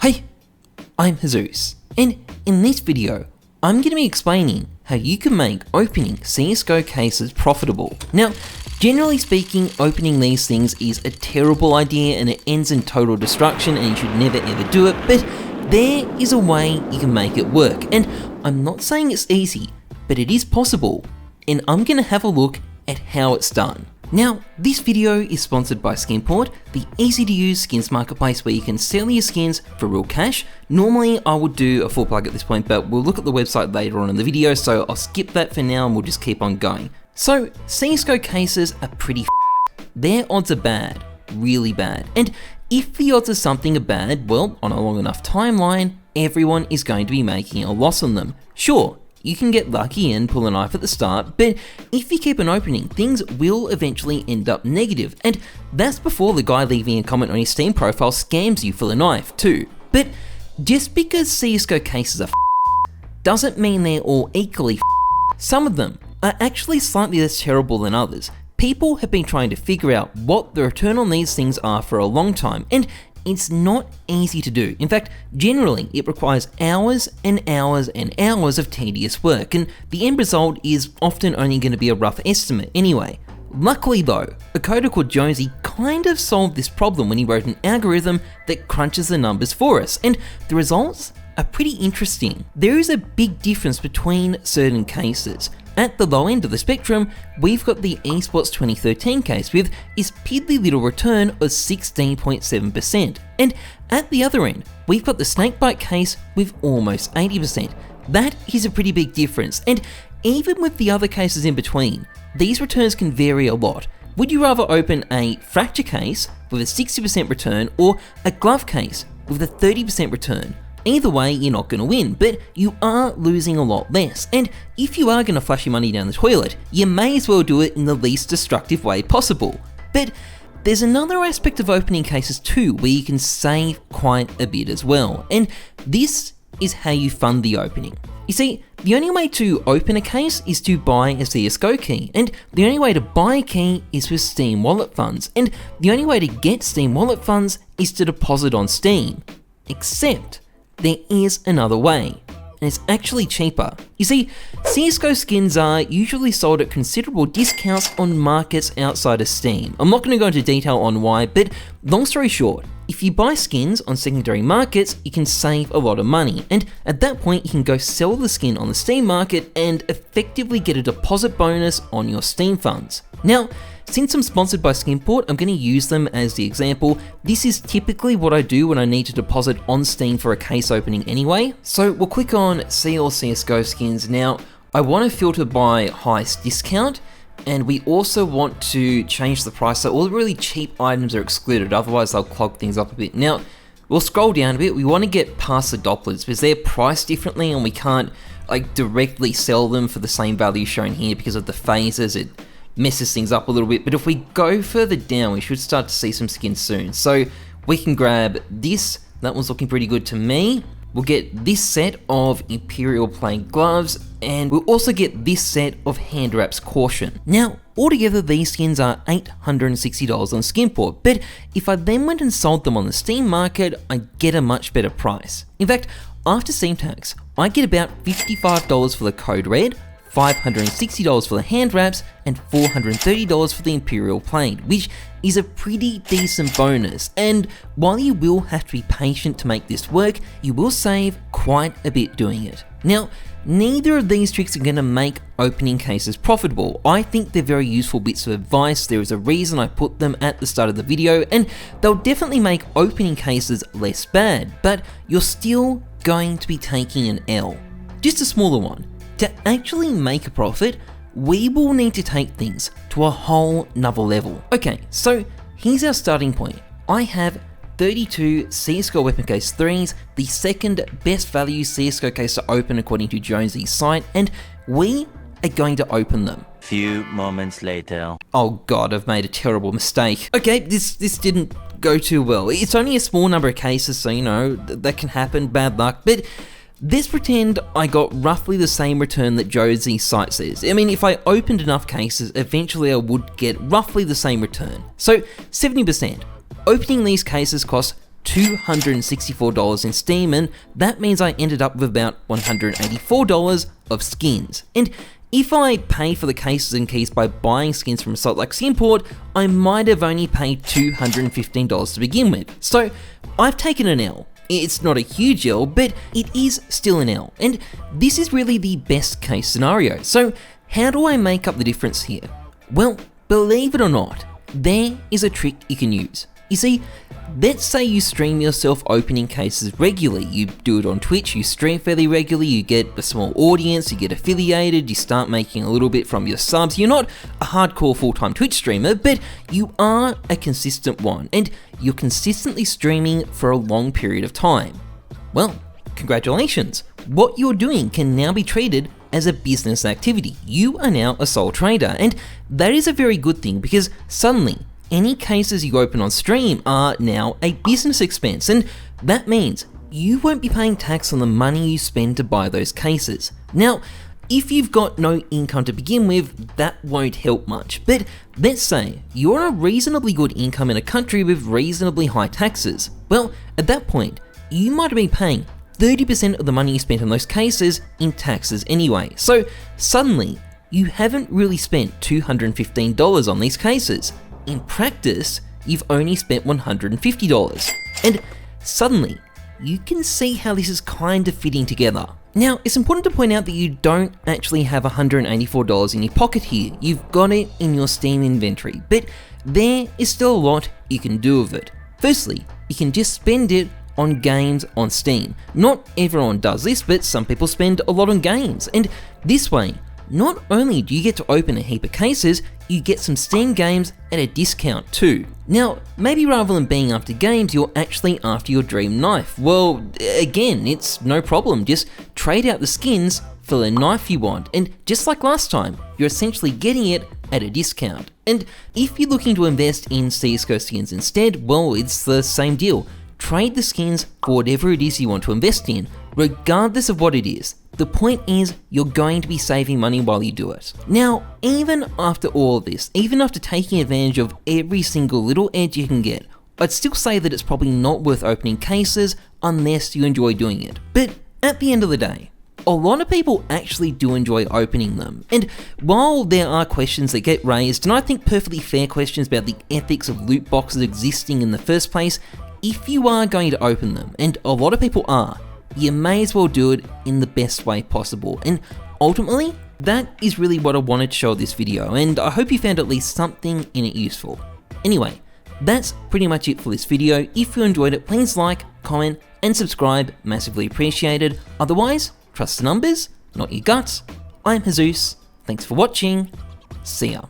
Hey, I'm Jesus, and in this video, I'm going to be explaining how you can make opening CSGO cases profitable. Now, generally speaking, opening these things is a terrible idea and it ends in total destruction and you should never ever do it, but there is a way you can make it work. And I'm not saying it's easy, but it is possible, and I'm going to have a look at how it's done. Now, this video is sponsored by Skinport, the easy to use skins marketplace where you can sell your skins for real cash. Normally I would do a full plug at this point, but we'll look at the website later on in the video, so I'll skip that for now and we'll just keep on going. So, CSGO cases are pretty Their odds are bad, really bad. And if the odds of something are bad, well, on a long enough timeline, everyone is going to be making a loss on them. Sure, you can get lucky and pull a knife at the start, but if you keep on opening, things will eventually end up negative, and that's before the guy leaving a comment on his Steam profile scams you for the knife too. But just because CSGO cases are doesn't mean they're all equally Some of them are actually slightly less terrible than others. People have been trying to figure out what the return on these things are for a long time, and it's not easy to do. In fact, generally, it requires hours and hours and hours of tedious work, and the end result is often only going to be a rough estimate anyway. Luckily though, a coder called Jonesy kind of solved this problem when he wrote an algorithm that crunches the numbers for us, and the results are pretty interesting. There is a big difference between certain cases. At the low end of the spectrum, we've got the Esports 2013 case with its piddly little return of 16.7%. And at the other end, we've got the Snakebite case with almost 80%. That is a pretty big difference, and even with the other cases in between, these returns can vary a lot. Would you rather open a Fracture case with a 60% return or a Glove case with a 30% return? Either way, you're not going to win, but you are losing a lot less, and if you are going to flush your money down the toilet, you may as well do it in the least destructive way possible. But there's another aspect of opening cases too, where you can save quite a bit as well, and this is how you fund the opening. You see, the only way to open a case is to buy a CSGO key, and the only way to buy a key is with Steam Wallet funds, and the only way to get Steam Wallet funds is to deposit on Steam. Except there is another way, and it's actually cheaper. You see, CSGO skins are usually sold at considerable discounts on markets outside of Steam. I'm not going to go into detail on why, but long story short, if you buy skins on secondary markets, you can save a lot of money, and at that point you can go sell the skin on the Steam market and effectively get a deposit bonus on your Steam funds. Now, since I'm sponsored by Skinport, I'm going to use them as the example. This is typically what I do when I need to deposit on Steam for a case opening anyway. So we'll click on See All CSGO Skins. Now, I want to filter by highest discount, and we also want to change the price so all the really cheap items are excluded, otherwise they'll clog things up a bit. Now, we'll scroll down a bit. We want to get past the Dopplers because they're priced differently and we can't directly sell them for the same value shown here because of the phases. It messes things up a little bit, but if we go further down, we should start to see some skins soon. So we can grab this. That one's looking pretty good to me. We'll get this set of Imperial Plain gloves, and we'll also get this set of Hand Wraps Caution. Now, altogether these skins are $860 on Skinport, but if I then went and sold them on the Steam market, I get a much better price. In fact, after Steam tax, I get about $55 for the Code Red, $560 for the hand wraps, and $430 for the Imperial Plain, which is a pretty decent bonus. And while you will have to be patient to make this work, you will save quite a bit doing it. Now, neither of these tricks are going to make opening cases profitable. I think they're very useful bits of advice. There is a reason I put them at the start of the video, and they'll definitely make opening cases less bad, but you're still going to be taking an L. Just a smaller one. To actually make a profit, we will need to take things to a whole nother level. Okay, so here's our starting point. I have 32 CSGO Weapon Case 3s, the second best value CSGO case to open according to Jonesy's site, and we are going to open them. Few moments later. Oh god, I've made a terrible mistake. Okay, this didn't go too well. It's only a small number of cases, so you know, that can happen, bad luck, but let's pretend I got roughly the same return that Jonesy's site says. I mean, if I opened enough cases, eventually I would get roughly the same return. So 70%. Opening these cases costs $264 in Steam, and that means I ended up with about $184 of skins. And if I paid for the cases and keys by buying skins from a site like Skimport, I might have only paid $215 to begin with. So I've taken an L. It's not a huge L, but it is still an L, and this is really the best case scenario. So how do I make up the difference here? Well, believe it or not, there is a trick you can use. You see, let's say you stream yourself opening cases regularly. You do it on Twitch, you stream fairly regularly, you get a small audience, you get affiliated, you start making a little bit from your subs. You're not a hardcore full-time Twitch streamer, but you are a consistent one, and you're consistently streaming for a long period of time. Well, congratulations. What you're doing can now be treated as a business activity. You are now a sole trader, and that is a very good thing because suddenly any cases you open on stream are now a business expense, and that means you won't be paying tax on the money you spend to buy those cases. Now, if you've got no income to begin with, that won't help much, but let's say you're on a reasonably good income in a country with reasonably high taxes. Well, at that point, you might have been paying 30% of the money you spent on those cases in taxes anyway. So suddenly, you haven't really spent $215 on these cases. In practice, you've only spent $150. And suddenly, you can see how this is kind of fitting together. Now, it's important to point out that you don't actually have $184 in your pocket here. You've got it in your Steam inventory, but there is still a lot you can do with it. Firstly, you can just spend it on games on Steam. Not everyone does this, but some people spend a lot on games, and this way, not only do you get to open a heap of cases, you get some Steam games at a discount too. Now, maybe rather than being after games, you're actually after your dream knife. Well, again, it's no problem, just trade out the skins for the knife you want, and just like last time, you're essentially getting it at a discount. And if you're looking to invest in CSGO skins instead, well, it's the same deal. Trade the skins for whatever it is you want to invest in, regardless of what it is. The point is, you're going to be saving money while you do it. Now, even after all of this, even after taking advantage of every single little edge you can get, I'd still say that it's probably not worth opening cases unless you enjoy doing it. But at the end of the day, a lot of people actually do enjoy opening them. And while there are questions that get raised, and I think perfectly fair questions about the ethics of loot boxes existing in the first place, if you are going to open them, and a lot of people are, you may as well do it in the best way possible. And ultimately, that is really what I wanted to show this video, and I hope you found at least something in it useful. Anyway, that's pretty much it for this video. If you enjoyed it, please like, comment, and subscribe, massively appreciated. Otherwise, trust the numbers, not your guts. I'm Jesus, thanks for watching, see ya.